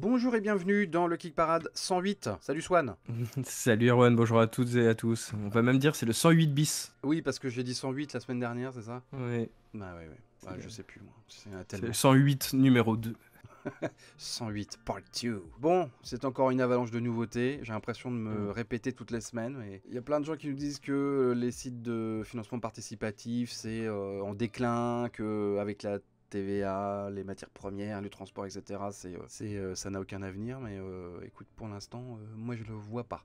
Bonjour et bienvenue dans le Kick Parade 108. Salut Swan. Salut Erwan, bonjour à toutes et à tous. On va même dire c'est le 108 bis. Oui, parce que j'ai dit 108 la semaine dernière, c'est ça? Ouais, Bah ouais, ouais. c'est Ouais, le, je sais plus moi. Il y en a c'est le tellement. 108 numéro 2. 108 part 2. Bon, c'est encore une avalanche de nouveautés. J'ai l'impression de me Mm. répéter toutes les semaines. Et il y a plein de gens qui nous disent que les sites de financement participatif, c'est en déclin, qu'avec la TVA, les matières premières, le transport, etc., ça n'a aucun avenir. Mais écoute, pour l'instant, moi je le vois pas.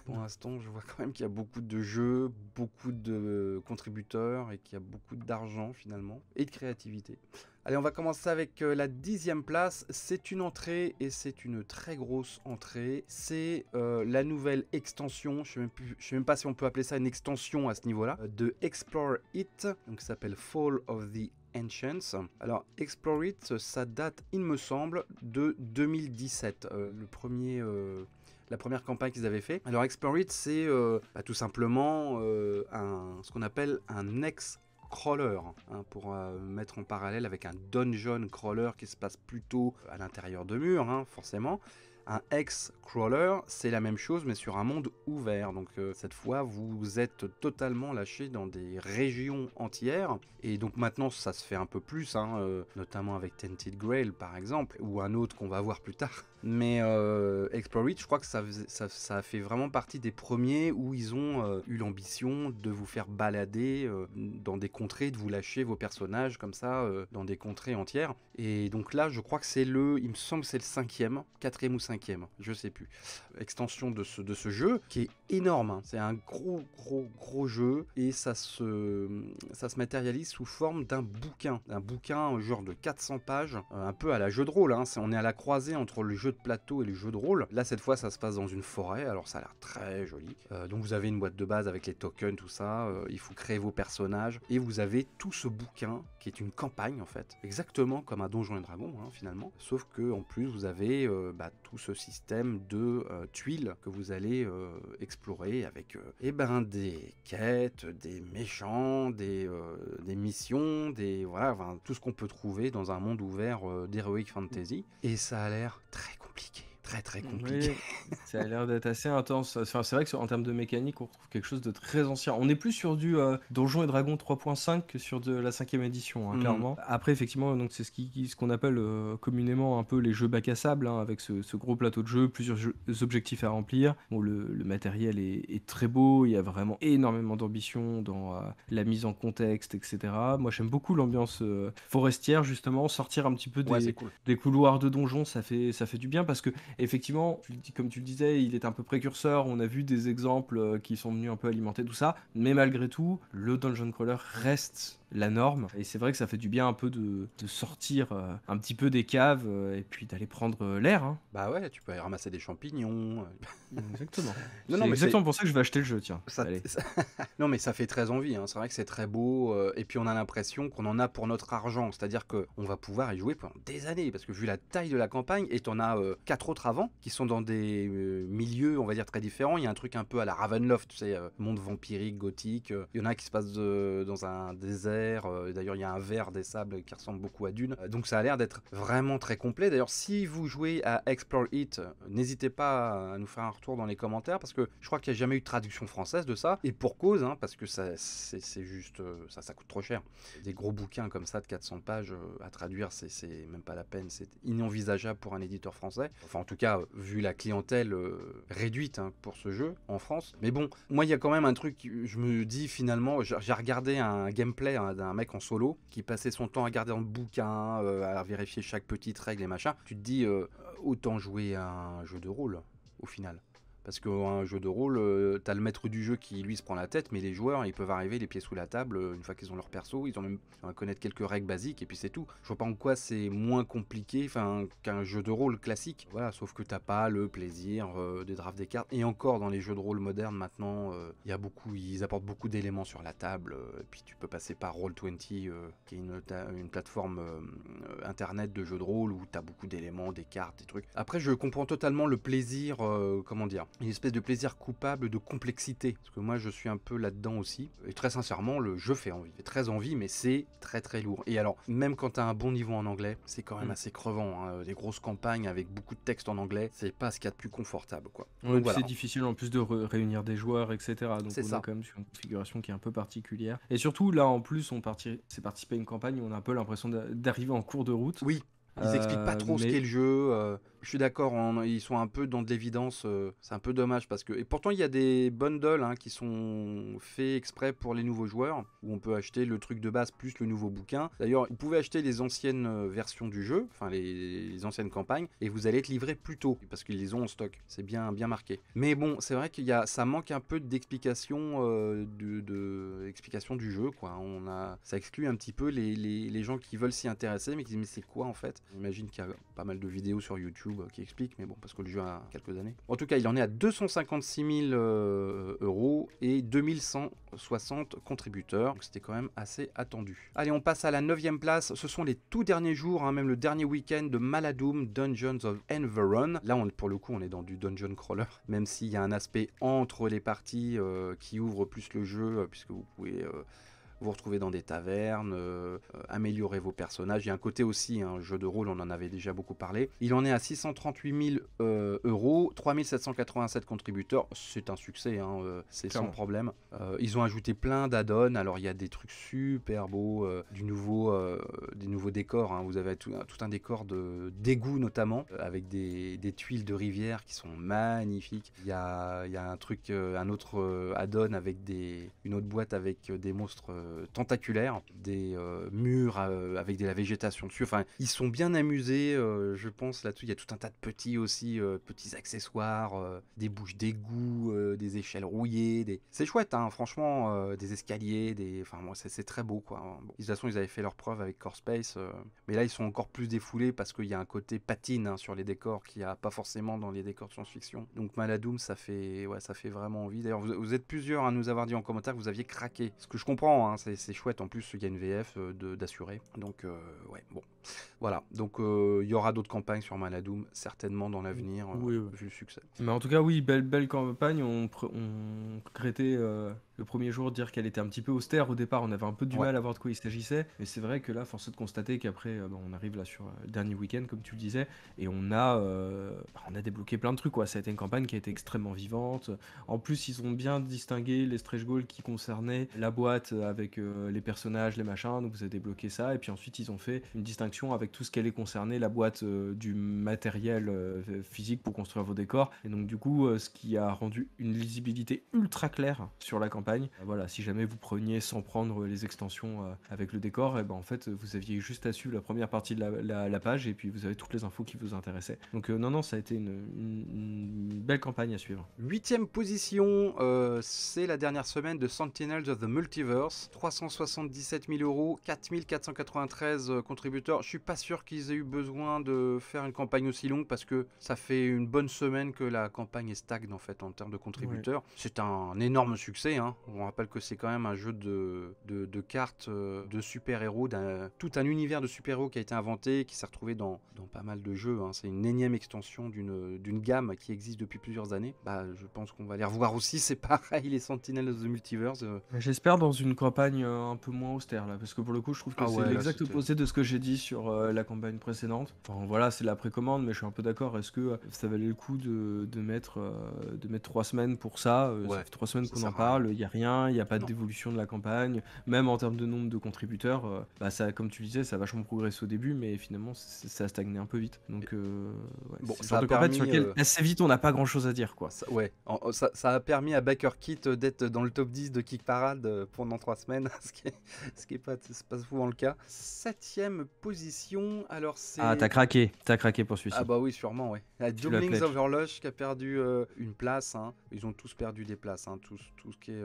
Pour l'instant, je vois quand même qu'il y a beaucoup de jeux, beaucoup de contributeurs et qu'il y a beaucoup d'argent finalement et de créativité. Allez, on va commencer avec la 10e place. C'est une entrée et c'est une très grosse entrée. C'est la nouvelle extension, je ne sais même pas si on peut appeler ça une extension à ce niveau-là, de Explore It, donc ça s'appelle Fall of the Ancients. Alors, Explore It, ça date, il me semble, de 2017. La première campagne qu'ils avaient fait. Alors, Explore It, c'est tout simplement ce qu'on appelle un crawler, hein, pour mettre en parallèle avec un dungeon crawler qui se passe plutôt à l'intérieur de murs, hein, forcément. Un X-Crawler, c'est la même chose mais sur un monde ouvert. Donc cette fois, vous êtes totalement lâché dans des régions entières. Et donc maintenant, ça se fait un peu plus, hein, notamment avec Tented Grail par exemple, ou un autre qu'on va voir plus tard. Mais Explore It, je crois que ça a fait vraiment partie des premiers où ils ont eu l'ambition de vous faire balader dans des contrées, de vous lâcher vos personnages comme ça dans des contrées entières. Et donc là, je crois que il me semble que c'est le 5e, 4e ou 5e, je sais plus. Extension de ce jeu qui est énorme, hein. C'est un gros jeu et ça se matérialise sous forme d'un bouquin genre de 400 pages, un peu à la jeu de rôle, hein. On est à la croisée entre le jeu de plateau et le jeu de rôle. Là, cette fois, ça se passe dans une forêt, alors ça a l'air très joli. Donc vous avez une boîte de base avec les tokens, tout ça, il faut créer vos personnages et vous avez tout ce bouquin qui est une campagne en fait, exactement comme un Donjons et Dragons, hein, finalement, sauf que en plus vous avez tout ce système de tuiles que vous allez explorer avec des quêtes, des méchants, des missions, tout ce qu'on peut trouver dans un monde ouvert d'Heroic Fantasy. Et ça a l'air très compliqué. Très compliqué. Oui, ça a l'air d'être assez intense. Enfin, c'est vrai que en termes de mécanique, on retrouve quelque chose de très ancien. On est plus sur du Donjons et Dragons 3.5 que sur de la 5e édition, hein, clairement. Après, effectivement, donc c'est ce qu'on appelle communément un peu les jeux bac à sable, hein, avec ce gros plateau de jeu, plusieurs objectifs à remplir. Bon, le matériel est très beau, il y a vraiment énormément d'ambition dans la mise en contexte, etc. Moi, j'aime beaucoup l'ambiance forestière, justement. Sortir un petit peu Ouais, c'est cool. des couloirs de donjons, ça fait du bien parce que effectivement, comme tu le disais, il est un peu précurseur. On a vu des exemples qui sont venus un peu alimenter tout ça. Mais malgré tout, le Dungeon Crawler reste la norme. Et c'est vrai que ça fait du bien un peu de sortir un petit peu des caves et puis d'aller prendre l'air, hein. Bah ouais, tu peux aller ramasser des champignons. Exactement. Non, C'est mais exactement pour ça que je vais acheter le jeu, tiens. Ça, Allez. non, mais ça fait très envie, hein. C'est vrai que c'est très beau, et puis on a l'impression qu'on en a pour notre argent, c'est-à-dire qu'on va pouvoir y jouer pendant des années, parce que vu la taille de la campagne, et t'en as 4 autres avant, qui sont dans des milieux, on va dire, très différents. Il y a un truc un peu à la Ravenloft, tu sais, monde vampirique, gothique. Il y en a qui se passe dans un désert, d'ailleurs il y a un ver des sables qui ressemble beaucoup à Dune. Donc ça a l'air d'être vraiment très complet. D'ailleurs, si vous jouez à Explore It, n'hésitez pas à nous faire un retour dans les commentaires, parce que je crois qu'il n'y a jamais eu de traduction française de ça, et pour cause, hein, parce que c'est juste, ça coûte trop cher. Des gros bouquins comme ça de 400 pages à traduire, c'est même pas la peine, c'est inenvisageable pour un éditeur français. Enfin, en tout cas, vu la clientèle réduite, hein, pour ce jeu en France. Mais bon, moi, il y a quand même un truc, je me dis finalement, j'ai regardé un gameplay, hein, d'un mec en solo qui passait son temps à regarder dans le bouquin, à vérifier chaque petite règle et machin. Tu te dis, autant jouer à un jeu de rôle au final. Parce qu'un jeu de rôle, t'as le maître du jeu qui lui se prend la tête, mais les joueurs ils peuvent arriver les pieds sous la table une fois qu'ils ont leur perso, ils ont même à connaître quelques règles basiques et puis c'est tout. Je vois pas en quoi c'est moins compliqué qu'un jeu de rôle classique. Voilà, sauf que t'as pas le plaisir des drafts des cartes. Et encore dans les jeux de rôle modernes maintenant, ils apportent beaucoup d'éléments sur la table. Et puis tu peux passer par Roll20, qui est une plateforme internet de jeux de rôle où t'as beaucoup d'éléments, des cartes, des trucs. Après je comprends totalement le plaisir, comment dire, une espèce de plaisir coupable de complexité. Parce que moi, je suis un peu là-dedans aussi. Et très sincèrement, le jeu fait envie. Fait très envie, mais c'est très très lourd. Et alors, même quand tu as un bon niveau en anglais, c'est quand même assez crevant. Hein. Des grosses campagnes avec beaucoup de texte en anglais, c'est pas ce qu'il y a de plus confortable, quoi. Ouais, Donc puis voilà. c'est difficile en plus de réunir des joueurs, etc. Donc C'est on ça. est quand même sur une configuration qui est un peu particulière. Et surtout, là, en plus, c'est participé à une campagne où on a un peu l'impression d'arriver en cours de route. Oui, ils expliquent pas trop ce Mais qu'est le jeu. Je suis d'accord, ils sont un peu dans de l'évidence. C'est un peu dommage parce que. Et pourtant, il y a des bundles hein, qui sont faits exprès pour les nouveaux joueurs où on peut acheter le truc de base plus le nouveau bouquin. D'ailleurs, vous pouvez acheter les anciennes versions du jeu, enfin les anciennes campagnes, et vous allez être livré plus tôt parce qu'ils les ont en stock. C'est bien marqué. Mais bon, c'est vrai ça manque un peu d'explication explication du jeu, quoi. Ça exclut un petit peu les gens qui veulent s'y intéresser, mais qui disent mais c'est quoi en fait. J'imagine qu'il y a pas mal de vidéos sur YouTube qui expliquent, mais bon, parce que le jeu a quelques années. En tout cas, il en est à 256 000 euros et 2160 contributeurs. Donc c'était quand même assez attendu. Allez, on passe à la 9e place. Ce sont les tout derniers jours, hein, même le dernier week-end de Maladoom Dungeons of Enveron. Là, pour le coup, on est dans du dungeon crawler, même s'il y a un aspect entre les parties qui ouvre plus le jeu, puisque vous pouvez vous retrouver dans des tavernes, améliorer vos personnages. Il y a un côté aussi, un jeu de rôle, on en avait déjà beaucoup parlé. Il en est à 638 000 euros, 3787 contributeurs. C'est un succès, hein, c'est sans problème. Ils ont ajouté plein d'add-ons. Alors il y a des trucs super beaux, des nouveaux décors. Hein. Vous avez tout un décor d'égout notamment, avec des tuiles de rivière qui sont magnifiques. Il y a un autre add-on avec une autre boîte avec des monstres tentaculaires, des murs avec de la végétation dessus. Enfin, ils sont bien amusés, je pense, là-dessus. Il y a tout un tas de petits accessoires, des bouches d'égout, des échelles rouillées. C'est chouette, hein, franchement, des escaliers, enfin, moi, c'est très beau, quoi. Bon, de toute façon, ils avaient fait leur preuve avec Core Space, mais là, ils sont encore plus défoulés parce qu'il y a un côté patine hein, sur les décors qu'il n'y a pas forcément dans les décors de science-fiction. Donc, Maladoom, ça fait vraiment envie. D'ailleurs, vous êtes plusieurs à nous avoir dit en commentaire que vous aviez craqué. Ce que je comprends, hein, c'est chouette. En plus, il y a une VF d'assurer. Donc, ouais, bon. Voilà. Donc, il y aura d'autres campagnes sur Maladoom, certainement dans l'avenir, vu le succès. Mais en tout cas, oui, belle campagne. On regrettait le premier jour dire qu'elle était un petit peu austère. Au départ, on avait un peu du mal à voir de quoi il s'agissait. Mais c'est vrai que là, force est de constater qu'après, on arrive là sur le dernier week-end, comme tu le disais, et on a débloqué plein de trucs, quoi. Ça a été une campagne qui a été extrêmement vivante. En plus, ils ont bien distingué les stretch goals qui concernaient la boîte avec les personnages, les machins. Donc, vous avez débloqué ça. Et puis ensuite, ils ont fait une distinction avec tout ce qui allait concerner la boîte du matériel physique pour construire vos décors. Et donc, du coup, ce qui a rendu une lisibilité ultra claire sur la campagne. Voilà, si jamais vous preniez sans prendre les extensions avec le décor, et ben en fait, vous aviez juste à suivre la première partie de la page et puis vous avez toutes les infos qui vous intéressaient. Donc, non, ça a été une belle campagne à suivre. 8e position, c'est la dernière semaine de Sentinels of the Multiverse. 377 000 euros, 4493 contributeurs. Je suis pas sûr qu'ils aient eu besoin de faire une campagne aussi longue parce que ça fait une bonne semaine que la campagne est stagne en fait en termes de contributeurs. Ouais. C'est un énorme succès. Hein. On rappelle que c'est quand même un jeu de cartes de super-héros, tout un univers de super-héros qui a été inventé, qui s'est retrouvé dans pas mal de jeux. Hein. C'est une énième extension d'une gamme qui existe depuis plusieurs années. Bah, je pense qu'on va les revoir aussi. C'est pareil, les Sentinels of the Multiverse. J'espère dans une campagne un peu moins austère là, parce que pour le coup, je trouve que c'est l'exact opposé de ce que j'ai dit sur la campagne précédente. Enfin voilà, c'est la précommande, mais je suis un peu d'accord. Est-ce que ça valait le coup de mettre 3 semaines pour ça? Ça fait 3 semaines qu'on en parle. Il y a rien, il y a pas d'évolution de la campagne, même en termes de nombre de contributeurs. Ça, comme tu disais, ça a vachement progressé au début, mais finalement, ça a stagné un peu vite. Donc, bon, c'est le genre de campagne sur lequel assez vite, on n'a pas grand-chose à dire, quoi. Ça a permis à BakerKit d'être dans le top 10 de Kick Parade pendant 3 semaines, ce qui est pas souvent le cas. 7e position, alors c'est... Ah, t'as craqué pour celui-ci. Ah bah oui, sûrement, ouais. Doomlings Overlush qui a perdu une place, hein. Ils ont tous perdu des places, hein. Tout ce qui est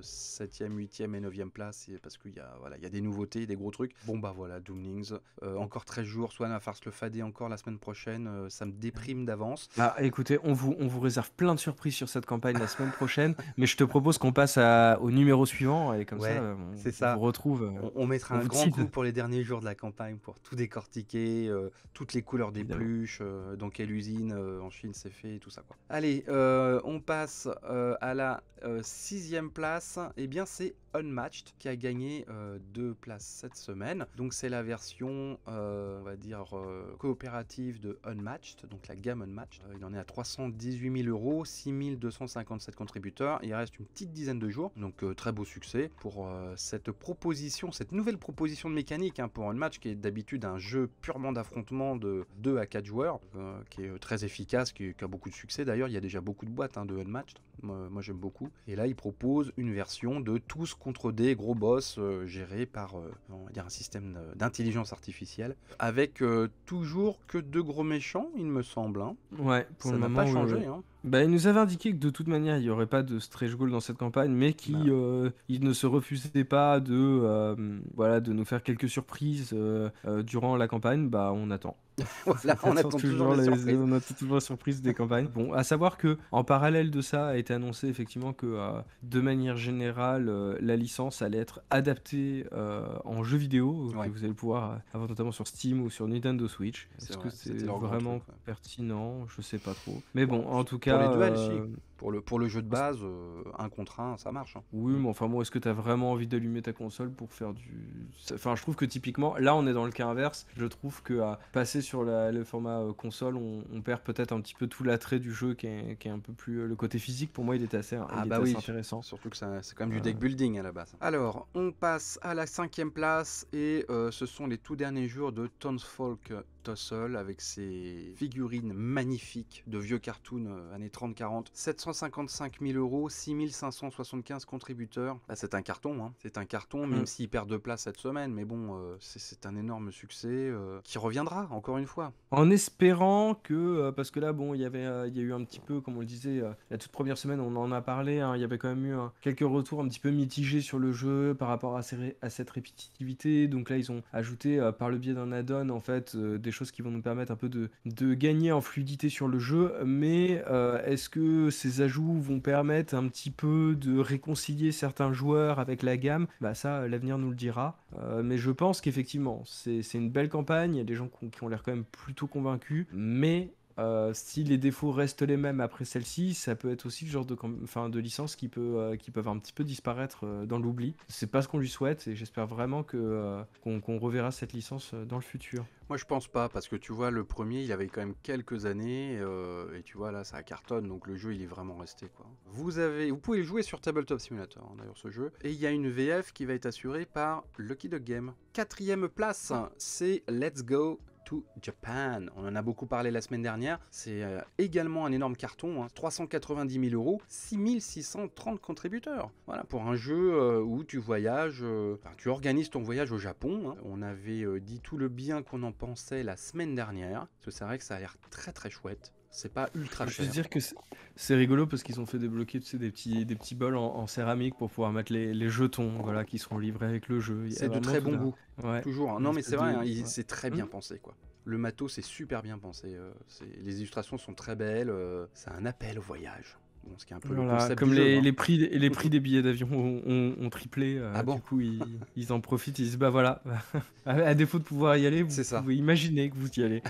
7e, 8e et 9e place, parce qu'il y a des nouveautés, des gros trucs. Bon bah voilà, Doomlings, encore 13 jours, Swan va farce le fader encore la semaine prochaine, ça me déprime d'avance. Ah, écoutez, on vous réserve plein de surprises sur cette campagne la semaine prochaine, mais je te propose qu'on passe au numéro suivant, et comme comme Ouais, ça, c'est on ça. vous retrouve, On mettra on un vous grand tease, coup pour les derniers jours de la campagne pour tout décortiquer, toutes les couleurs des évidemment. pluches, dans quelle usine en Chine c'est fait et tout ça quoi. Allez, on passe à la 6e place. Eh bien, c'est Unmatched qui a gagné 2 places cette semaine. Donc, c'est la version, on va dire, coopérative de Unmatched, donc la gamme Unmatched. Il en est à 318 000 euros, 6 257 contributeurs. Il reste une petite dizaine de jours, donc très beau succès pour cette proposition, cette nouvelle proposition de mécanique pour Unmatched, qui est d'habitude un jeu purement d'affrontement de 2 à 4 joueurs, qui est très efficace, qui a beaucoup de succès d'ailleurs. Il y a déjà beaucoup de boîtes de Unmatched. Moi j'aime beaucoup. Et là, il propose une version de tous contre des gros boss gérés par on va dire un système d'intelligence artificielle, avec toujours que 2 gros méchants, il me semble. Ouais, pour Ça le n'a pas moment, ouais, changé. ouais. Bah, il nous avait indiqué que de toute manière, il n'y aurait pas de stretch goal dans cette campagne, mais Bah, il ne se refusait pas voilà, de nous faire quelques surprises durant la campagne. Bah, on attend. voilà, on attend toujours les surprises. On attend toujours les surprises des campagnes. Bon, à savoir que en parallèle de ça, a été annoncé effectivement que de manière générale, la licence allait être adaptée en jeu vidéo, que Ouais, vous allez pouvoir avoir notamment sur Steam ou sur Nintendo Switch. c'est Est-ce que vrai, c'était c'est leur grand vraiment truc. Ouais. pertinent? Je sais pas trop. Mais Bon, bon, en tout pour les cas, duels, si. Pour le jeu de base, 1 contre 1, ça marche. oui, mais enfin bon, est-ce que tu as vraiment envie d'allumer ta console pour faire Enfin, je trouve que typiquement, là on est dans le cas inverse, je trouve que à passer sur le format console, on perd peut-être un petit peu tout l'attrait du jeu qui est un peu plus... Le côté physique, pour moi, Ah il est bah assez oui, intéressant. surtout que c'est quand même du Euh, deck building à la base. Alors, on passe à la 5e place et ce sont les tout derniers jours de Townsfolk Tussle avec ses figurines magnifiques de vieux cartoons années 30-40. 755 000 euros, 6 575 contributeurs. Bah, c'est un carton, c'est un carton, même mm. s'il perd 2 places cette semaine, mais bon, c'est un énorme succès qui reviendra encore une fois. En espérant que, parce que là, bon, il y a eu un petit peu, comme on le disait, la toute première semaine, on en a parlé, il y avait quand même eu quelques retours un petit peu mitigés sur le jeu par rapport à cette répétitivité. Donc là, ils ont ajouté, par le biais d'un add-on, en fait, des choses qui vont nous permettre un peu de gagner en fluidité sur le jeu. Mais est-ce que ces ajouts vont permettre un petit peu de réconcilier certains joueurs avec la gamme? Bah ça, l'avenir nous le dira. Mais je pense qu'effectivement, c'est une belle campagne. Il y a des gens qui ont l'air quand même plutôt convaincus. Mais si les défauts restent les mêmes après celle-ci, ça peut être aussi le genre de licence qui peuvent un petit peu disparaître dans l'oubli. C'est pas ce qu'on lui souhaite et j'espère vraiment qu'on reverra cette licence dans le futur. Moi je pense pas, parce que tu vois, le premier il avait quand même quelques années, et tu vois là ça cartonne, donc le jeu il est vraiment resté quoi. Vous pouvez le jouer sur Tabletop Simulator d'ailleurs ce jeu, et il y a une VF qui va être assurée par Lucky Dog Game. 4e place, c'est Let's Go to Japan. On en a beaucoup parlé la semaine dernière. C'est également un énorme carton, 390 000 euros, 6 630 contributeurs. Voilà, pour un jeu où tu voyages, tu organises ton voyage au Japon. On avait dit tout le bien qu'on en pensait la semaine dernière, parce que c'est vrai que ça a l'air très très chouette. C'est pas ultra Je cher. veux dire que c'est rigolo parce qu'ils ont fait débloquer, tu sais, des petits bols en céramique pour pouvoir mettre les jetons, voilà, qui seront livrés avec le jeu. Il y a C'est de vraiment très bon goût. Ouais, Toujours. une Non mais espèce c'est vrai, de... ouais. c'est très bien pensé quoi. Le matos c'est super bien pensé. Les illustrations sont très belles. C'est un appel au voyage. Bon, ce qui est un peu le Voilà, concept comme du jeu. les prix des billets d'avion ont triplé, Ah du bon? coup ils en profitent, ils disent bah voilà, à défaut de pouvoir y aller, vous C'est ça. pouvez imaginer que vous y allez.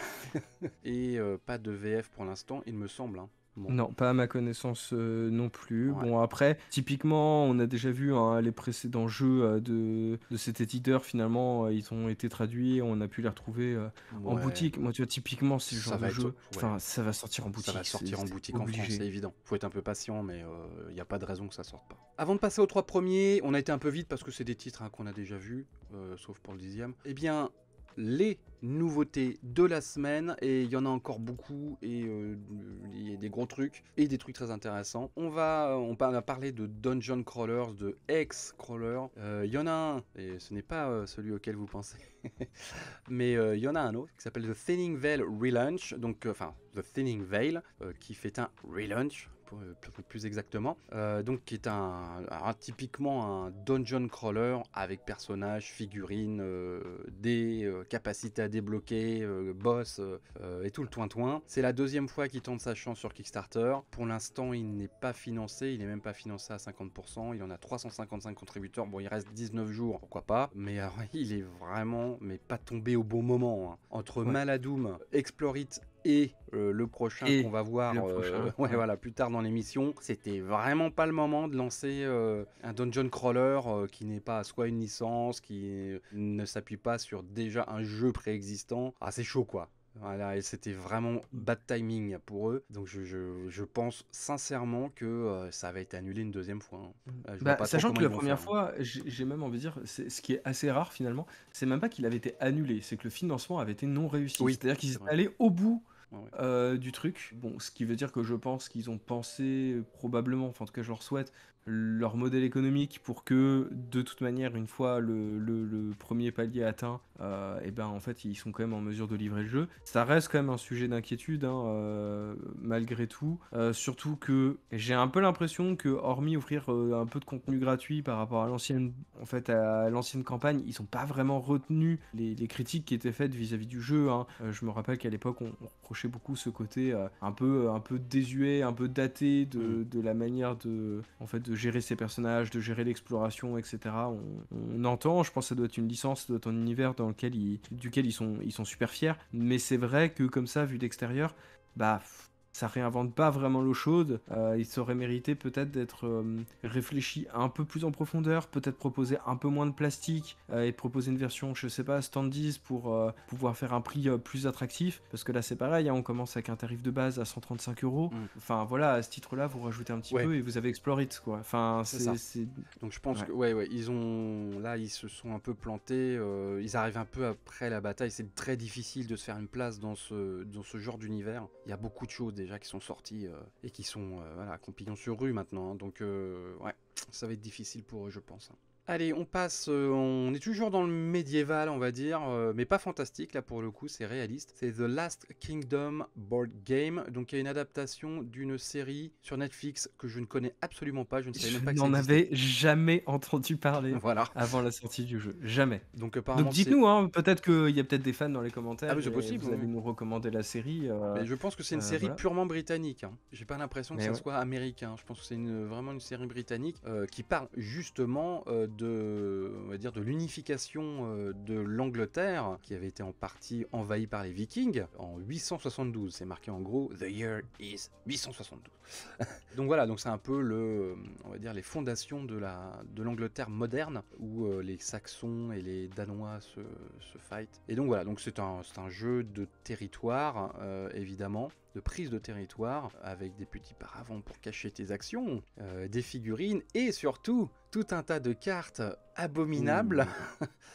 Et pas de VF pour l'instant, il me semble. Bon, Non, pas à ma connaissance non plus. ouais. Bon, après, typiquement, on a déjà vu les précédents jeux de cet éditeur, finalement, ils ont été traduits, on a pu les retrouver en Ouais. boutique. Moi, tu vois, typiquement, c'est le Ça genre de va être. jeu, Ouais. enfin, ça va sortir en Ça va boutique, sortir en c'est boutique en France, c'est obligé. évident. Faut être un peu patient, mais il n'y a pas de raison que ça sorte pas. Avant de passer aux 3 premiers, on a été un peu vite parce que c'est des titres qu'on a déjà vus, sauf pour le 10e. Eh bien, les nouveautés de la semaine, et il y en a encore beaucoup, et il y a des gros trucs et des trucs très intéressants. On a parlé de Dungeon Crawlers, de X-Crawler. Il y en a un, et ce n'est pas celui auquel vous pensez, mais il y en a un autre qui s'appelle The Thinning Veil Relaunch, donc The Thinning Veil qui fait un relaunch plus exactement. Donc qui est typiquement un dungeon crawler avec personnages, figurines, des capacités à débloquer, boss et tout le toin-toin. C'est la deuxième fois qu'il tente sa chance sur Kickstarter. Pour l'instant, il n'est pas financé, il n'est même pas financé à 50%. Il en a 355 contributeurs. Bon, il reste 19 jours, pourquoi pas. Mais il est vraiment, mais pas tombé au bon moment. Hein. Entre Maladoom, Explore It et le prochain qu'on va voir voilà, plus tard dans l'émission, c'était vraiment pas le moment de lancer un dungeon crawler qui n'est pas soit une licence, qui ne s'appuie pas sur déjà un jeu préexistant. Ah, c'est chaud quoi. Voilà, et c'était vraiment bad timing pour eux. Donc je pense sincèrement que ça va être annulé une deuxième fois. Hein. Sachant que la première fois, j'ai même envie de dire, ce qui est assez rare finalement, c'est même pas qu'il avait été annulé, c'est que le financement avait été non réussi. Oui, c'est-à-dire qu'ils étaient allés au bout du truc. Bon, ce qui veut dire que je pense qu'ils ont pensé probablement, enfin en tout cas je leur souhaite, leur modèle économique pour que de toute manière une fois le premier palier atteint, et ben en fait ils sont quand même en mesure de livrer le jeu. Ça reste quand même un sujet d'inquiétude malgré tout, surtout que j'ai un peu l'impression que hormis offrir un peu de contenu gratuit par rapport à l'ancienne campagne, ils sont pas vraiment retenus les critiques qui étaient faites vis-à-vis du jeu. Hein. Je me rappelle qu'à l'époque on reprochait beaucoup ce côté un peu désuet, un peu daté de la manière de gérer ses personnages, de gérer l'exploration, etc. On entend, je pense que ça doit être une licence, ça doit être un univers duquel ils sont super fiers, mais c'est vrai que comme ça, vu d'extérieur, ça réinvente pas vraiment l'eau chaude. Il serait mérité peut-être d'être réfléchi un peu plus en profondeur, peut-être proposer un peu moins de plastique et proposer une version, je sais pas, standees pour pouvoir faire un prix plus attractif. Parce que là, c'est pareil, hein, on commence avec un tarif de base à 135 €. Enfin voilà, à ce titre-là, vous rajoutez un petit peu et vous avez Explore It, quoi. Enfin, c'est... Donc je pense que ils se sont un peu plantés. Ils arrivent un peu après la bataille. C'est très difficile de se faire une place dans ce genre d'univers. Il y a beaucoup de choses déjà qui sont sortis et qui sont compillons sur rue maintenant. Hein. Donc ça va être difficile pour eux, je pense. Hein. Allez, on passe, on est toujours dans le médiéval, on va dire, mais pas fantastique, là pour le coup, c'est réaliste. C'est The Last Kingdom Board Game, donc il y a une adaptation d'une série sur Netflix que je ne connais absolument pas, je ne savais même pas que ça existait. Je n'en avais jamais entendu parler avant la sortie du jeu, jamais. Donc apparemment, dites-nous, hein, peut-être qu'il y a peut-être des fans dans les commentaires, c'est possible, vous allez nous recommander la série. Mais je pense que c'est une série purement britannique, hein. J'ai pas l'impression que ça soit américain, je pense que c'est vraiment une série britannique qui parle justement de l'unification de l'Angleterre qui avait été en partie envahie par les Vikings en 872. C'est marqué en gros The year is 872. Donc voilà, donc c'est un peu les fondations de l'Angleterre moderne où les Saxons et les Danois se fight. Et donc voilà, donc c'est un jeu de territoire évidemment, de prise de territoire avec des petits paravents pour cacher tes actions, des figurines et surtout tout un tas de cartes abominables.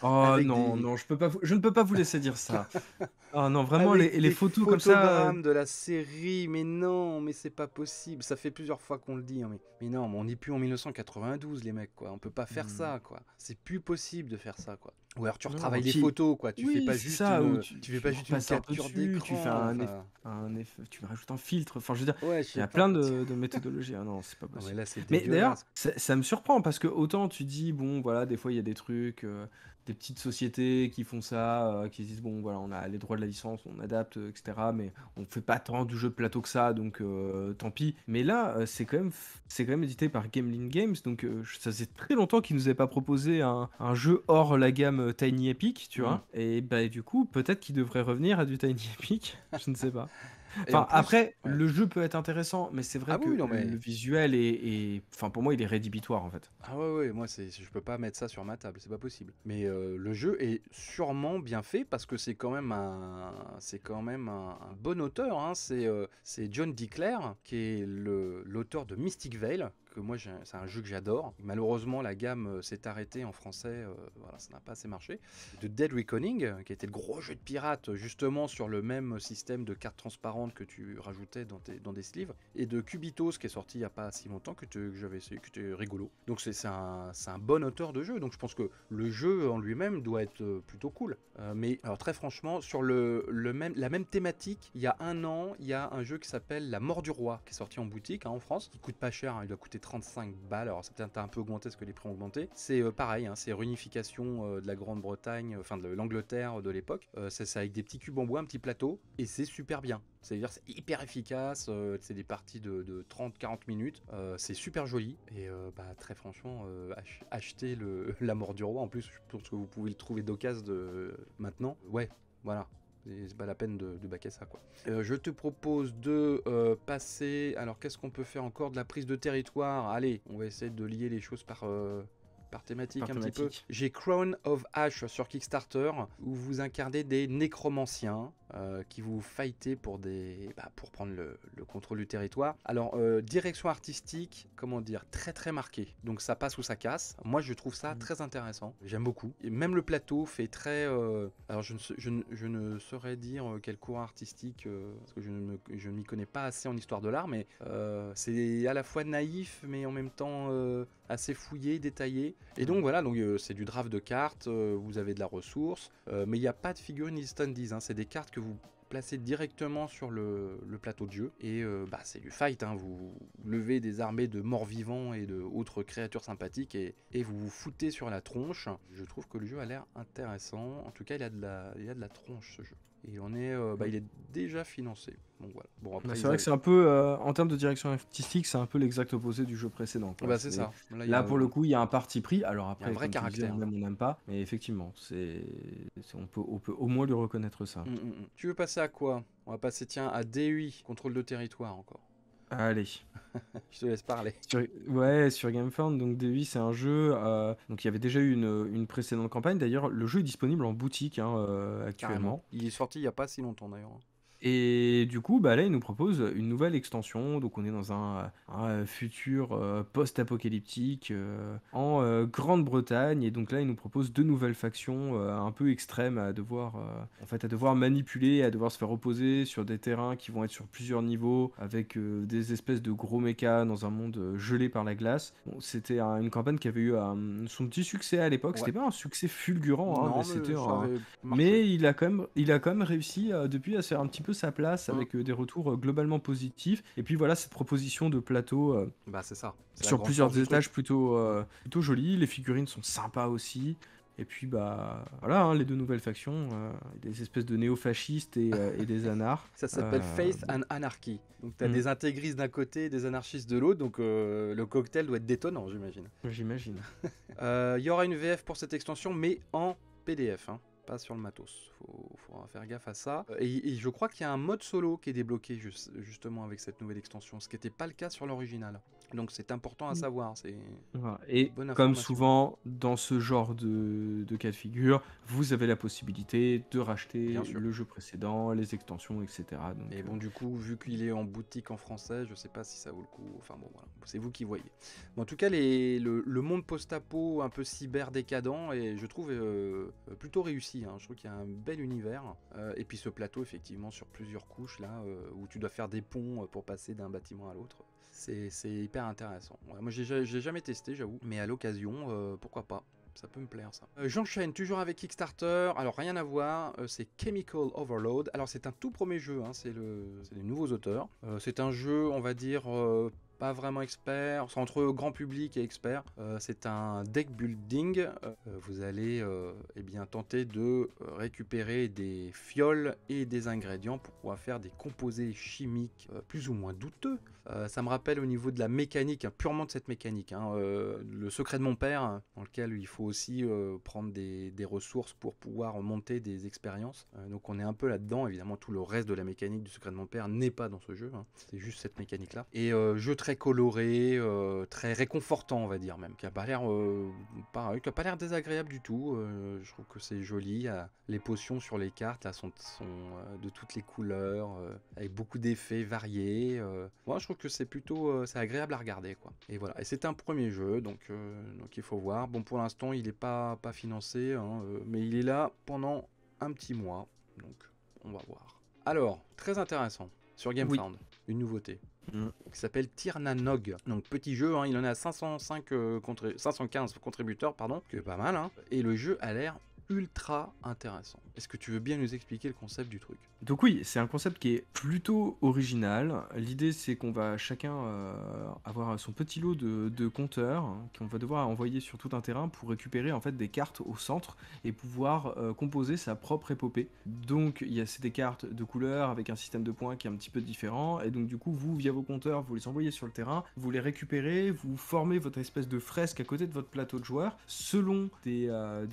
Oh non, je ne peux pas vous laisser dire ça. Oh non, vraiment, les photos comme ça. De la série, mais non, mais c'est pas possible. Ça fait plusieurs fois qu'on le dit, hein, mais non, on n'est plus en 1992, les mecs, quoi. On peut pas faire ça, quoi. C'est plus possible de faire ça, quoi. Ou alors tu retravailles les photos, quoi. Tu fais pas juste une capture d'écran. Tu fais un effet, tu rajoutes un filtre. Enfin, je veux dire, il y a plein de méthodologies. Ah non, c'est pas possible. Mais d'ailleurs, ça me surprend parce que autant tu dis, bon, voilà, des fois il y a des trucs, des petites sociétés qui font ça, qui disent, bon, voilà, on a les droits de la licence, on adapte, etc. Mais on fait pas tant du jeu de plateau que ça, donc tant pis. Mais là, c'est quand même édité par Gamelin Games, donc ça faisait très longtemps qu'ils nous avaient pas proposé un jeu hors la gamme Tiny Epic, tu vois. Et du coup, peut-être qu'il devrait revenir à du Tiny Epic, je ne sais pas. Enfin, après, le jeu peut être intéressant, mais c'est vrai que le visuel enfin, pour moi, il est rédhibitoire en fait. Ah ouais, moi, je peux pas mettre ça sur ma table, c'est pas possible. Mais le jeu est sûrement bien fait parce que c'est quand même un bon auteur. Hein. C'est John D. Clair qui est l'auteur de Mystic Vale, que moi c'est un jeu que j'adore. Malheureusement la gamme s'est arrêtée en français, voilà, ça n'a pas assez marché. De Dead Reckoning, qui était le gros jeu de pirate justement sur le même système de cartes transparentes que tu rajoutais dans des sleeves, et de Cubitos qui est sorti il n'y a pas si longtemps que j'avais essayé, qui était rigolo. Donc c'est un bon auteur de jeu, donc je pense que le jeu en lui-même doit être plutôt cool. Mais alors très franchement, sur la même thématique, il y a un an, il y a un jeu qui s'appelle La Mort du Roi, qui est sorti en boutique en France, qui coûte pas cher, il doit coûter 35 balles, alors ça peut-être un peu augmenté parce que les prix ont augmenté. C'est pareil, c'est réunification de la Grande-Bretagne, enfin de l'Angleterre de l'époque. C'est avec des petits cubes en bois, un petit plateau, et c'est super bien. C'est-à-dire c'est hyper efficace, c'est des parties de 30-40 minutes, c'est super joli, et très franchement, achetez La Mort du Roi, en plus je pense que vous pouvez le trouver d'occasion maintenant, ouais, voilà. C'est pas la peine de baquer ça, quoi. Je te propose de passer. Alors, qu'est-ce qu'on peut faire encore? De la prise de territoire. Allez, on va essayer de lier les choses par thématique un petit peu. J'ai Crown of Ash sur Kickstarter, où vous incarnez des nécromanciens qui vous fightez pour prendre le contrôle du territoire. Alors, direction artistique, comment dire, très très marquée. Donc ça passe ou ça casse. Moi, je trouve ça très intéressant. J'aime beaucoup. Et même le plateau fait très... alors, je ne saurais dire quel courant artistique, parce que je ne m'y connais pas assez en histoire de l'art, mais c'est à la fois naïf, mais en même temps assez fouillé, détaillé. Et donc voilà, c'est du draft de cartes, vous avez de la ressource, mais il n'y a pas de figurines ni standees, c'est des cartes que vous placez directement sur le plateau de jeu, et c'est du fight, vous levez des armées de morts-vivants et d'autres créatures sympathiques, et vous vous foutez sur la tronche. Je trouve que le jeu a l'air intéressant, en tout cas il y a de la tronche, ce jeu. Et il est déjà financé. Donc voilà. Bon, après, c'est vrai que c'est un peu, en termes de direction artistique, c'est un peu l'exact opposé du jeu précédent, quoi. C'est ça. Là, pour le coup, il y a un parti pris. Alors après, un vrai caractère. On aime, on n'aime pas. Mais effectivement, on peut au moins lui reconnaître ça. Tu veux passer à quoi? On va passer, à DUI, contrôle de territoire encore. Allez. Je te laisse parler. Sur GameFound, donc DUI, c'est un jeu. Donc il y avait déjà eu une précédente campagne. D'ailleurs, le jeu est disponible en boutique actuellement. Carrément. Il est sorti il n'y a pas si longtemps d'ailleurs. Et du coup, là, il nous propose une nouvelle extension. Donc, on est dans un futur post-apocalyptique en Grande-Bretagne. Et donc là, il nous propose deux nouvelles factions un peu extrêmes à devoir manipuler, à devoir se faire opposer sur des terrains qui vont être sur plusieurs niveaux, avec des espèces de gros mechas dans un monde gelé par la glace. Bon, c'était une campagne qui avait eu son petit succès à l'époque. C'était pas un succès fulgurant, non, mais c'était mais il a quand même réussi depuis à se faire un petit peu sa place avec des retours globalement positifs. Et puis voilà, cette proposition de plateau c'est ça. sur plusieurs étages plutôt joli. Les figurines sont sympas aussi. Et puis voilà, les deux nouvelles factions, des espèces de néo-fascistes et des anards. Ça s'appelle Faith and Anarchy. Donc tu as des intégristes d'un côté et des anarchistes de l'autre, donc le cocktail doit être détonnant, j'imagine. J'imagine. Il y aura une VF pour cette extension, mais en PDF, pas sur le matos. Faudra faire gaffe à ça. Et je crois qu'il y a un mode solo qui est débloqué justement avec cette nouvelle extension, ce qui n'était pas le cas sur l'original. Donc c'est important à savoir. Et comme souvent dans ce genre de cas de figure, vous avez la possibilité de racheter le jeu précédent, les extensions, etc. Donc, et bon, du coup, vu qu'il est en boutique en français, je sais pas si ça vaut le coup. Enfin bon, voilà, c'est vous qui voyez. Mais en tout cas, le monde post-apo un peu cyber décadent, et je trouve plutôt réussi. Je trouve qu'il y a un bel univers. Et puis ce plateau, effectivement, sur plusieurs couches, là, où tu dois faire des ponts pour passer d'un bâtiment à l'autre. C'est hyper intéressant. Ouais, moi, j'ai jamais testé, j'avoue. Mais à l'occasion, pourquoi pas. Ça peut me plaire, ça. J'enchaîne toujours avec Kickstarter. Alors, rien à voir. C'est Chemical Overload. Alors, c'est un tout premier jeu. C'est les nouveaux auteurs. C'est un jeu, on va dire... pas vraiment expert, c'est entre grand public et expert. C'est un deck building. Vous allez tenter de récupérer des fioles et des ingrédients pour pouvoir faire des composés chimiques plus ou moins douteux. Ça me rappelle au niveau de la mécanique, purement de cette mécanique, le secret de mon père, dans lequel il faut aussi prendre des ressources pour pouvoir monter des expériences. Donc on est un peu là-dedans. Évidemment, tout le reste de la mécanique du secret de mon père n'est pas dans ce jeu. C'est juste cette mécanique-là. Et jeu très coloré, très réconfortant, on va dire même, qui a pas l'air désagréable du tout. Je trouve que c'est joli. Les potions sur les cartes là sont de toutes les couleurs, avec beaucoup d'effets variés. Moi, je trouve trouve que c'est plutôt c'est agréable à regarder, quoi. Et voilà. Et c'est un premier jeu, donc il faut voir. Bon, pour l'instant, il n'est pas financé, hein, mais il est là pendant un petit mois, donc on va voir. Alors, très intéressant, sur GameFound, une nouveauté. Qui s'appelle Tirnanog. Donc petit jeu, hein, il en a 515 contributeurs, pardon, qui est pas mal, hein. Et le jeu a l'air ultra intéressant. Est-ce que tu veux bien nous expliquer le concept du truc? Donc oui, c'est un concept qui est plutôt original. L'idée, c'est qu'on va chacun avoir son petit lot de compteurs qu'on va devoir envoyer sur tout un terrain pour récupérer en fait des cartes au centre et pouvoir composer sa propre épopée. Donc c'est des cartes de couleurs avec un système de points qui est un petit peu différent. Et donc du coup, vous, via vos compteurs, vous les envoyez sur le terrain, vous les récupérez, vous formez votre espèce de fresque à côté de votre plateau de joueurs selon des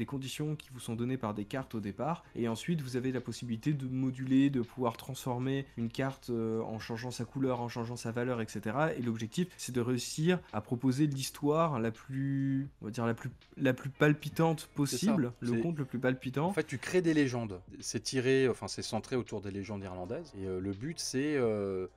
conditions qui vous sont données par des cartes au départ. Et ensuite, vous avez la possibilité de moduler, de pouvoir transformer une carte en changeant sa couleur, en changeant sa valeur, etc. Et l'objectif, c'est de réussir à proposer l'histoire la plus, on va dire la plus palpitante possible, le conte le plus palpitant. En fait, tu crées des légendes. C'est c'est centré autour des légendes irlandaises. Et le but, c'est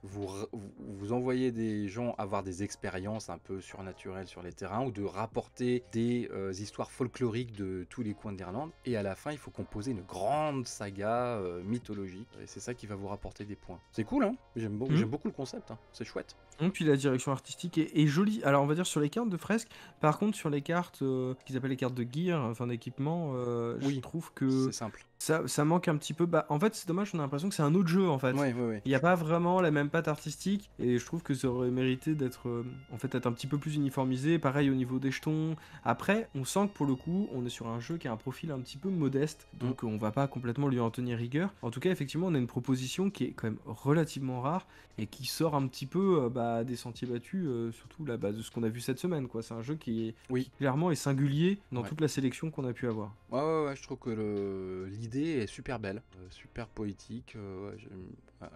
vous envoyer des gens avoir des expériences un peu surnaturelles sur les terrains ou de rapporter des histoires folkloriques de tous les coins d'Irlande. Et à la fin, il faut composer une grande saga mythologique. Et c'est ça qui va vous rapporter des points. C'est cool, hein. J'aime beaucoup le concept, hein. C'est chouette. Et puis la direction artistique est jolie. Alors on va dire sur les cartes de fresques, par contre sur les cartes qu'ils appellent les cartes de gear, enfin d'équipement, je trouve que c'est simple. Ça manque un petit peu. Bah, en fait, c'est dommage, on a l'impression que c'est un autre jeu en fait. Ouais. Il n'y a pas vraiment la même patte artistique et je trouve que ça aurait mérité d'être être un petit peu plus uniformisé. Pareil au niveau des jetons. Après, on sent que pour le coup, on est sur un jeu qui a un profil un petit peu modeste, donc on va pas complètement lui en tenir rigueur. En tout cas, effectivement, on a une proposition qui est quand même relativement rare et qui sort un petit peu des sentiers battus, surtout là, de ce qu'on a vu cette semaine, quoi. C'est un jeu qui clairement est singulier dans toute la sélection qu'on a pu avoir. Ouais, je trouve que l'idée est super belle, super poétique.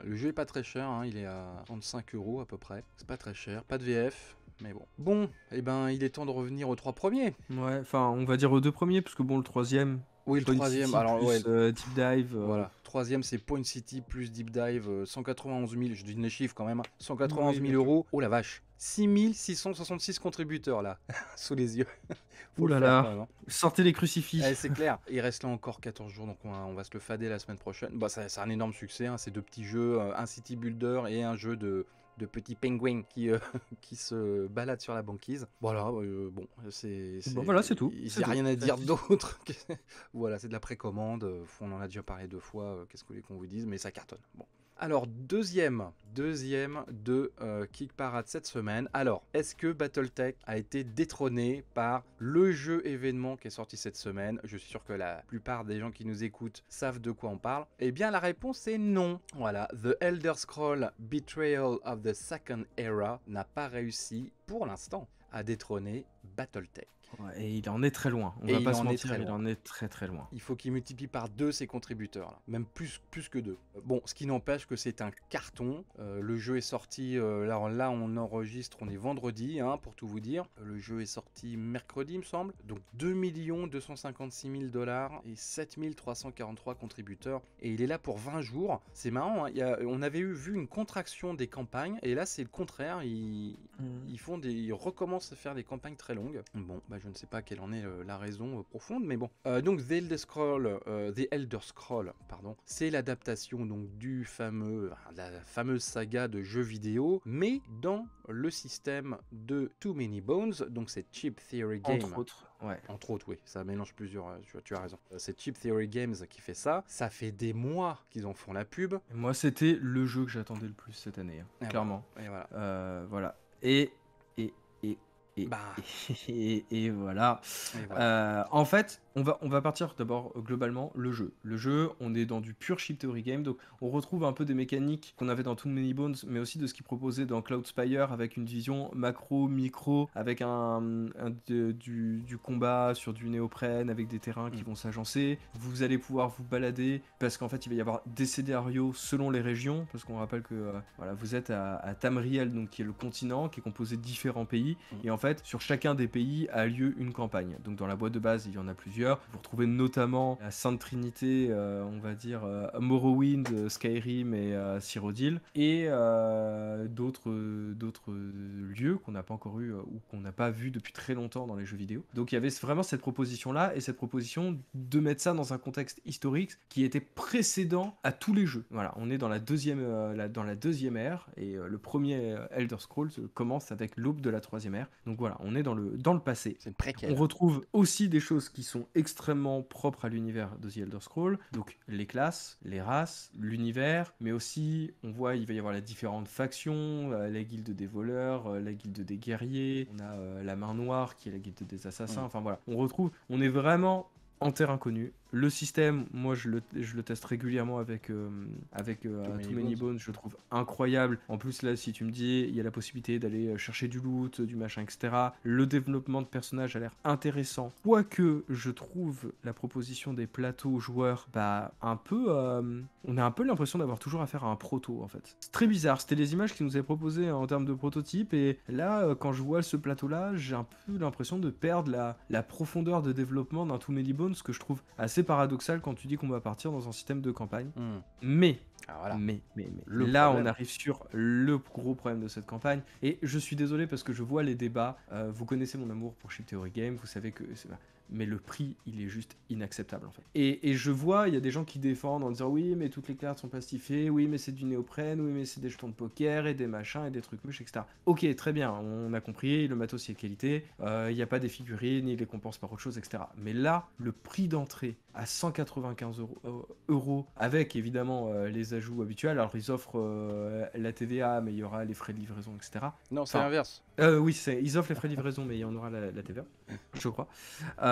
Le jeu est pas très cher, hein, il est à 35 € à peu près. C'est pas très cher, pas de VF. Mais bon. Bon, et ben il est temps de revenir aux 3 premiers. Ouais, enfin on va dire aux 2 premiers, parce que bon, le troisième. Oui, le troisième, alors plus, Deep Dive. Voilà, troisième c'est Point City plus Deep Dive, 191 000, je donne les chiffres quand même, 191 000 €. Oh la vache, 6666 contributeurs là, sous les yeux. Ouh là là, hein. Sortez les crucifix. C'est clair, il reste là encore 14 jours, donc on va se le fader la semaine prochaine. Bah, c'est un énorme succès, hein, ces deux petits jeux, un city builder et un jeu de petits pingouins qui se baladent sur la banquise. Voilà, bon, voilà, c'est tout. Il n'y a rien à dire d'autre. Voilà, c'est de la précommande. On en a déjà parlé 2 fois. Qu'est-ce que vous voulez qu'on vous dise, mais ça cartonne. Bon. Alors, deuxième de Kick Parade cette semaine. Alors, est-ce que Battletech a été détrôné par le jeu événement qui est sorti cette semaine? Je suis sûr que la plupart des gens qui nous écoutent savent de quoi on parle. Eh bien, la réponse est non. Voilà, The Elder Scrolls Betrayal of the Second Era n'a pas réussi, pour l'instant, à détrôner Battletech. Ouais, et il en est très loin. On va pas se mentir, il en est très très loin. Il faut qu'il multiplie par 2 ses contributeurs, là. Même plus que 2. Bon, ce qui n'empêche que c'est un carton. Le jeu est sorti, là on enregistre, on est vendredi, hein, pour tout vous dire. Le jeu est sorti mercredi, il me semble. Donc 2 256 000 $ et 7 343 contributeurs. Et il est là pour 20 jours. C'est marrant, hein, on avait vu une contraction des campagnes, et là c'est le contraire. Ils recommencent à faire des campagnes très longues. Bon, je ne sais pas quelle en est la raison profonde, mais bon. Donc The Elder Scroll, c'est l'adaptation donc la fameuse saga de jeux vidéo, mais dans le système de Too Many Bones, donc c'est Chip Theory Games. Entre autres, ouais. Entre autres, oui, ça mélange plusieurs, tu as raison. C'est Chip Theory Games qui fait ça. Ça fait des mois qu'ils en font la pub. Et moi, c'était le jeu que j'attendais le plus cette année, hein, clairement. Voilà. Voilà. Et voilà. En fait, on va partir d'abord globalement le jeu. Le jeu, on est dans du pur Chip Theory Game, donc on retrouve un peu des mécaniques qu'on avait dans Too Many Bones, mais aussi de ce qu'il proposait dans Cloud Spire, avec une vision macro, micro, avec du combat sur du néoprène, avec des terrains qui vont s'agencer. Vous allez pouvoir vous balader, parce qu'en fait, il va y avoir des scénarios selon les régions, parce qu'on rappelle que vous êtes à Tamriel, donc qui est le continent, qui est composé de différents pays, et en fait, sur chacun des pays a lieu une campagne. Donc dans la boîte de base, il y en a plusieurs. plusieurs. Vous retrouvez notamment la Sainte Trinité, on va dire Morrowind, Skyrim et Cyrodiil, et d'autres lieux qu'on n'a pas encore eu ou qu'on n'a pas vu depuis très longtemps dans les jeux vidéo. Donc il y avait vraiment cette proposition-là, et cette proposition de mettre ça dans un contexte historique qui était précédent à tous les jeux. Voilà, on est dans la deuxième ère, et le premier Elder Scrolls commence avec l'aube de la troisième ère. Donc voilà, on est dans le passé. C'est une préquelle. On retrouve aussi des choses qui sont extrêmement propres à l'univers de The Elder Scrolls, donc les classes, les races, l'univers, mais aussi, on voit, il va y avoir les différentes factions, la guilde des voleurs, la guilde des guerriers, on a la main noire qui est la guilde des assassins, enfin voilà, on est vraiment en terre inconnue. Le système, moi je le teste régulièrement avec Too Many Bones, je le trouve incroyable. En plus là, si tu me dis, il y a la possibilité d'aller chercher du loot, du machin, etc. Le développement de personnages a l'air intéressant. Quoique je trouve la proposition des plateaux aux joueurs, un peu... on a un peu l'impression d'avoir toujours affaire à un proto en fait. C'est très bizarre, c'était les images qu'ils nous avaient proposées en termes de prototype, et là, quand je vois ce plateau-là, j'ai un peu l'impression de perdre la profondeur de développement d'un Too Many Bones, que je trouve assez paradoxal quand tu dis qu'on va partir dans un système de campagne. Mais là on arrive sur le gros problème de cette campagne, et je suis désolé parce que je vois les débats, vous connaissez mon amour pour Chip Theory Game, vous savez que mais le prix, il est juste inacceptable en fait. Et je vois, il y a des gens qui défendent en disant oui, mais toutes les cartes sont plastifiées, oui, mais c'est du néoprène, oui, mais c'est des jetons de poker et des machins et des trucs mûches, etc. Ok, très bien, on a compris, le matos il est de qualité, il n'y a pas des figurines, il les compense par autre chose, etc. Mais là, le prix d'entrée à 195 euros, avec évidemment les ajouts habituels, alors ils offrent la TVA, mais il y aura les frais de livraison, etc. Non, c'est l'inverse. Oui, ils offrent les frais de livraison, mais il y en aura la TVA, je crois.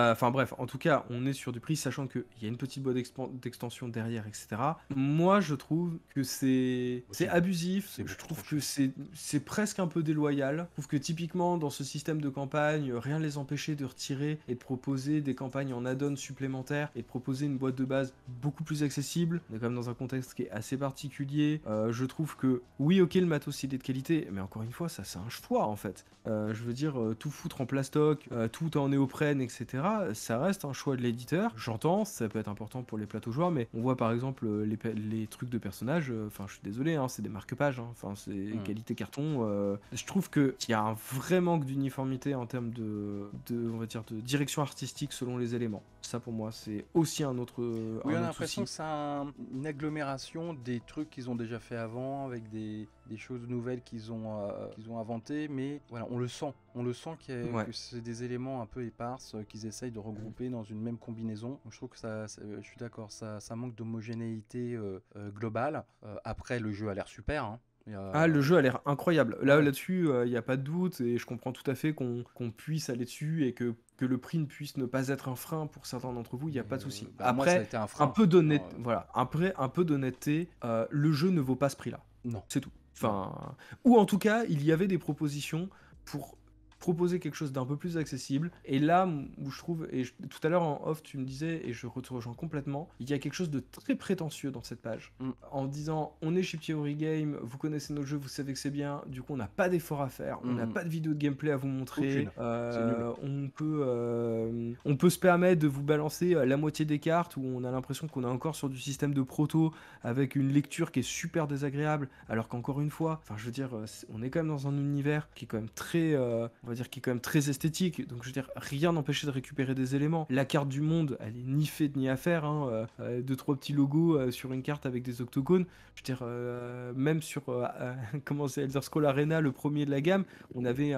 Enfin bref, en tout cas, on est sur du prix, sachant qu'il y a une petite boîte d'extension derrière, etc. Moi, je trouve que c'est abusif, je trouve que c'est presque un peu déloyal. Je trouve que typiquement, dans ce système de campagne, rien ne les empêchait de retirer et de proposer des campagnes en add-on supplémentaires et de proposer une boîte de base beaucoup plus accessible. On est quand même dans un contexte qui est assez particulier. Je trouve que, oui, ok, le matos il est de qualité, mais encore une fois, ça c'est un choix en fait. Je veux dire, tout foutre en plastoc, tout en néoprène, etc., ça reste un choix de l'éditeur. J'entends, ça peut être important pour les plateaux joueurs, mais on voit par exemple les trucs de personnages, enfin je suis désolé, c'est des marque-pages, enfin c'est qualité carton. Je trouve qu'il y a un vrai manque d'uniformité en termes on va dire, de direction artistique selon les éléments. Ça pour moi c'est aussi un autre Oui, on a l'impression souci. que c'est une agglomération des trucs qu'ils ont déjà fait avant, avec des choses nouvelles qu'ils ont inventées, mais voilà, on le sent que c'est des éléments un peu éparses qu'ils essayent de regrouper dans une même combinaison. Donc, je trouve que je suis d'accord, ça manque d'homogénéité globale. Après, le jeu a l'air super, hein. Le jeu a l'air incroyable. Là-dessus, il n'y a pas de doute, et je comprends tout à fait qu'on puisse aller dessus et que le prix ne puisse ne pas être un frein pour certains d'entre vous, il n'y a pas de souci. Après, moi, ça a été un frein. Un peu d'honnêteté, le jeu ne vaut pas ce prix-là. Non. C'est tout. Enfin, ou en tout cas, il y avait des propositions pour proposer quelque chose d'un peu plus accessible, et là où je trouve, tout à l'heure en off tu me disais, et je te rejoins complètement, il y a quelque chose de très prétentieux dans cette page, en disant on est chez Theory Game, vous connaissez nos jeux, vous savez que c'est bien, du coup on n'a pas d'effort à faire, on n'a pas de vidéo de gameplay à vous montrer, on peut se permettre de vous balancer la moitié des cartes, où on a l'impression qu'on est encore sur du système de proto avec une lecture qui est super désagréable, alors qu'encore une fois, enfin je veux dire, on est quand même dans un univers qui est quand même très on va dire qui est quand même très esthétique, donc je veux dire, rien n'empêchait de récupérer des éléments. La carte du monde, elle est ni faite ni à faire, 2-3 petits logos sur une carte avec des octogones. Je veux dire, même sur comment c'est, Elder Scrolls Arena, le premier de la gamme, on avait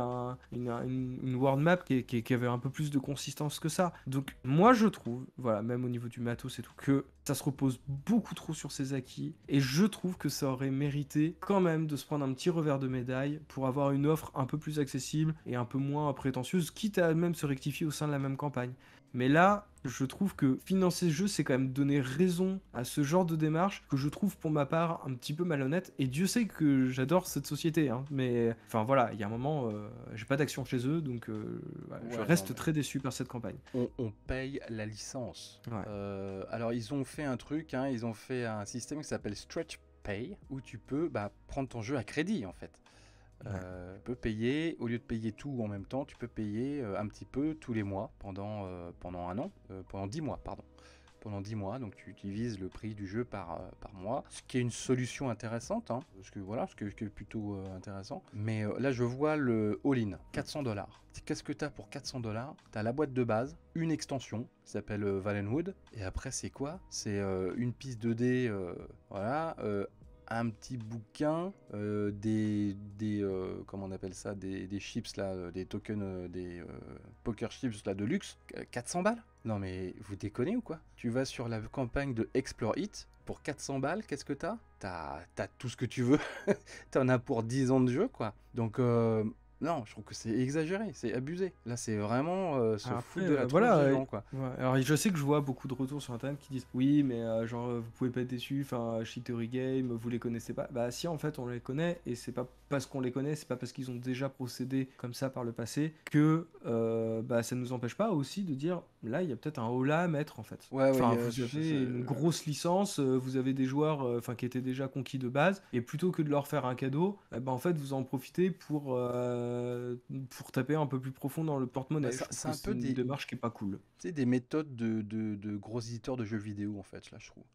une world map qui avait un peu plus de consistance que ça. Donc moi je trouve, voilà, même au niveau du matos et tout, que ça se repose beaucoup trop sur ses acquis, et je trouve que ça aurait mérité quand même de se prendre un petit revers de médaille pour avoir une offre un peu plus accessible et un peu moins prétentieuse, quitte à même se rectifier au sein de la même campagne. Mais là, je trouve que financer ce jeu, c'est quand même donner raison à ce genre de démarche que je trouve pour ma part un petit peu malhonnête. Et Dieu sait que j'adore cette société, mais enfin voilà, il y a un moment, j'ai pas d'action chez eux, donc je reste très déçu par cette campagne. On paye la licence. Alors ils ont fait un truc, ils ont fait un système qui s'appelle Stretch Pay, où tu peux prendre ton jeu à crédit en fait. Tu peux payer, au lieu de payer tout en même temps, tu peux payer un petit peu tous les mois pendant un an, pendant 10 mois, pardon. Pendant 10 mois, donc tu divises le prix du jeu par mois, ce qui est une solution intéressante, hein, ce qui est plutôt intéressant. Mais là, je vois le all-in, 400$. Qu'est-ce que tu as pour 400$? Tu as la boîte de base, une extension qui s'appelle Valenwood, et après, c'est quoi? C'est une piste 2D, voilà, un petit bouquin, comment on appelle ça, des chips là, des tokens, des poker chips là de luxe, 400 balles? Non mais vous déconnez ou quoi? Tu vas sur la campagne de Explore It, pour 400 balles, qu'est-ce que t'as? T'as tout ce que tu veux, t'en as pour 10 ans de jeu quoi. Donc non, je trouve que c'est exagéré, c'est abusé. Là, c'est vraiment se foutre de la tronche des gens, quoi. Ouais. Alors, je sais que je vois beaucoup de retours sur internet qui disent oui, mais genre vous pouvez pas être déçu. Enfin, Shittery Game, vous les connaissez pas. Bah si, en fait, on les connaît et c'est pas parce qu'on les connaît, c'est pas parce qu'ils ont déjà procédé comme ça par le passé que bah ça nous empêche pas aussi de dire là, il y a peut-être un holà à mettre en fait. Ouais, enfin, vous avez une grosse licence, vous avez des joueurs enfin qui étaient déjà conquis de base et plutôt que de leur faire un cadeau, bah en fait vous en profitez pour taper un peu plus profond dans le porte-monnaie. C'est un peu une démarche qui est pas cool. Tu sais, des méthodes de gros éditeurs de jeux vidéo en fait, là je trouve.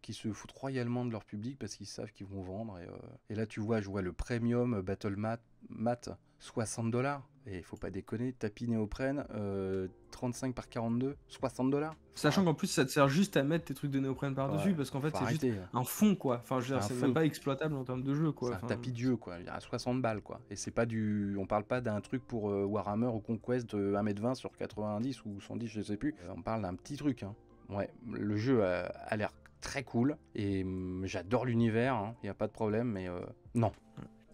Qui se foutent royalement de leur public parce qu'ils savent qu'ils vont vendre. Et là, je vois le premium Battle Mat 60$. Et il faut pas déconner, tapis néoprène, 35 par 42, 60$. Sachant qu'en plus, ça te sert juste à mettre tes trucs de néoprène par-dessus, parce qu'en fait, c'est juste un fond, quoi. Enfin, je veux dire, c'est même pas exploitable en termes de jeu, quoi. C'est un tapis de jeu, quoi. Il y a 60 balles, quoi. Et c'est pas on parle pas d'un truc pour Warhammer ou Conquest 1m20 sur 90 ou 110, je sais plus. On parle d'un petit truc, hein. Ouais, le jeu a l'air très cool et j'adore l'univers, hein, y a pas de problème, mais non.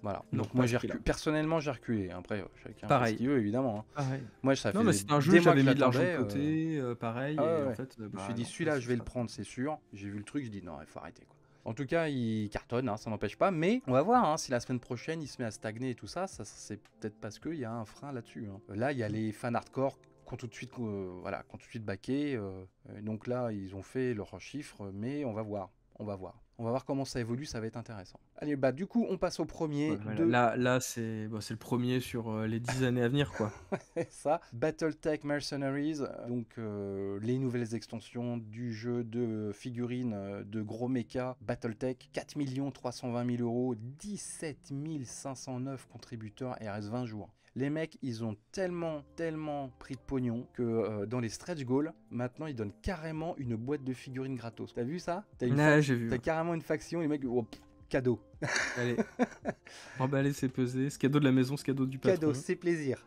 Voilà. Donc moi personnellement j'ai reculé. Après chacun fait ce qu'il veut évidemment. Hein. Moi ça fait. Non mais c'est un jeu que j'avais mis de l'argent de côté, pareil. Et en fait, je me suis dit celui-là je vais le prendre c'est sûr. J'ai vu le truc, je dis non il faut arrêter quoi. En tout cas il cartonne, hein, ça n'empêche pas. Mais on va voir hein, si la semaine prochaine il se met à stagner et tout ça, c'est peut-être parce qu'il y a un frein là-dessus. Hein. Là il y a les fans hardcore qui ont tout de suite baqué. Donc là ils ont fait leurs chiffres, mais on va voir. On va voir comment ça évolue, ça va être intéressant. Allez, bah du coup, on passe au premier. Là, c'est le premier sur les 10 années à venir, quoi. Ça, Battletech Mercenaries, donc les nouvelles extensions du jeu de figurines de gros mecha Battletech, 4 320 000 €, 17 509 contributeurs et reste 20 jours. Les mecs, ils ont tellement pris de pognon que dans les stretch goals, maintenant, ils donnent carrément une boîte de figurines gratos. T'as vu ça? J'ai vu. T'as carrément une faction, les mecs, cadeau. Allez, emballer, c'est peser. Ce cadeau de la maison, ce cadeau du patron. Cadeau, c'est plaisir.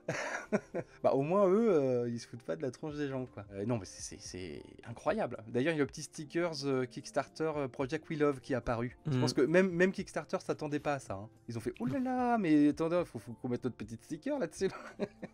Bah au moins eux, ils se foutent pas de la tronche des gens quoi. Non mais c'est incroyable. D'ailleurs il y a le petit stickers Kickstarter Project We Love qui est apparu. Je pense que même Kickstarter s'attendait pas à ça. Hein. Ils ont fait oh là là mais attendez, faut qu'on mette notre petit sticker là-dessus.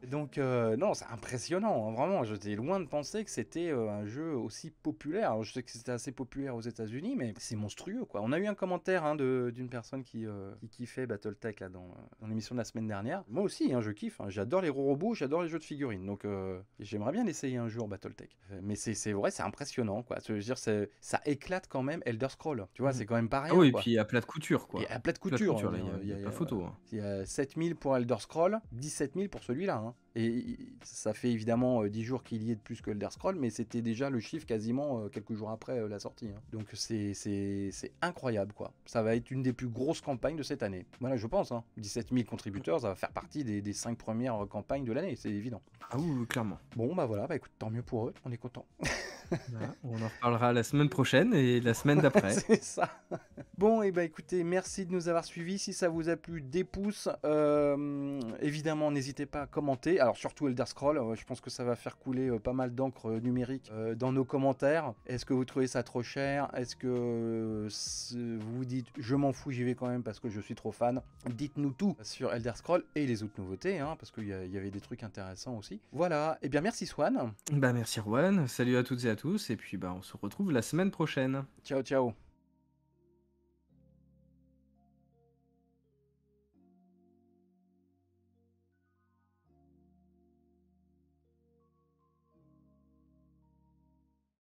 Donc non c'est impressionnant. Hein, vraiment, j'étais loin de penser que c'était un jeu aussi populaire. Alors, je sais que c'était assez populaire aux États-Unis, mais c'est monstrueux quoi. On a eu un commentaire hein, d'une personne qui kiffait Battletech là dans l'émission de la semaine dernière. Moi aussi, hein, je kiffe. Hein. J'adore les robots, j'adore les jeux de figurines. Donc, j'aimerais bien essayer un jour Battletech. Mais c'est vrai, c'est impressionnant, quoi. Je veux dire, ça éclate quand même Elder Scrolls. Tu vois, c'est quand même pas rien. Ah oui, quoi. et puis à plat de couture, quoi. Et à plat de couture. Il y a pas photo. Hein. Il y a 7000 pour Elder Scrolls, 17 000 pour celui-là. Hein. Et ça fait évidemment 10 jours qu'il y ait de plus que Elder Scrolls, mais c'était déjà le chiffre quasiment quelques jours après la sortie. Hein. Donc c'est incroyable, quoi. Ça va être une des plus grosses campagnes de cette année. Voilà, je pense. Hein. 17 000 contributeurs, ça va faire partie des 5 premières campagnes de l'année, c'est évident. Ah oui, clairement. Bon, bah voilà, bah écoute, tant mieux pour eux, on est content. Voilà, on en reparlera la semaine prochaine et la semaine d'après. C'est ça. Bon, et bah écoutez, merci de nous avoir suivis. Si ça vous a plu, des pouces. Évidemment, n'hésitez pas à commenter. Alors surtout Elder Scrolls, je pense que ça va faire couler pas mal d'encre numérique dans nos commentaires. Est-ce que vous trouvez ça trop cher? Est-ce que vous vous dites je m'en fous, j'y vais quand même parce que je suis trop fan? Dites-nous tout sur Elder Scrolls et les autres nouveautés, hein, parce qu'il y avait des trucs intéressants aussi. Voilà, et bien merci Swan. Bah merci Erwan, salut à toutes et à tous, et puis bah on se retrouve la semaine prochaine. Ciao ciao.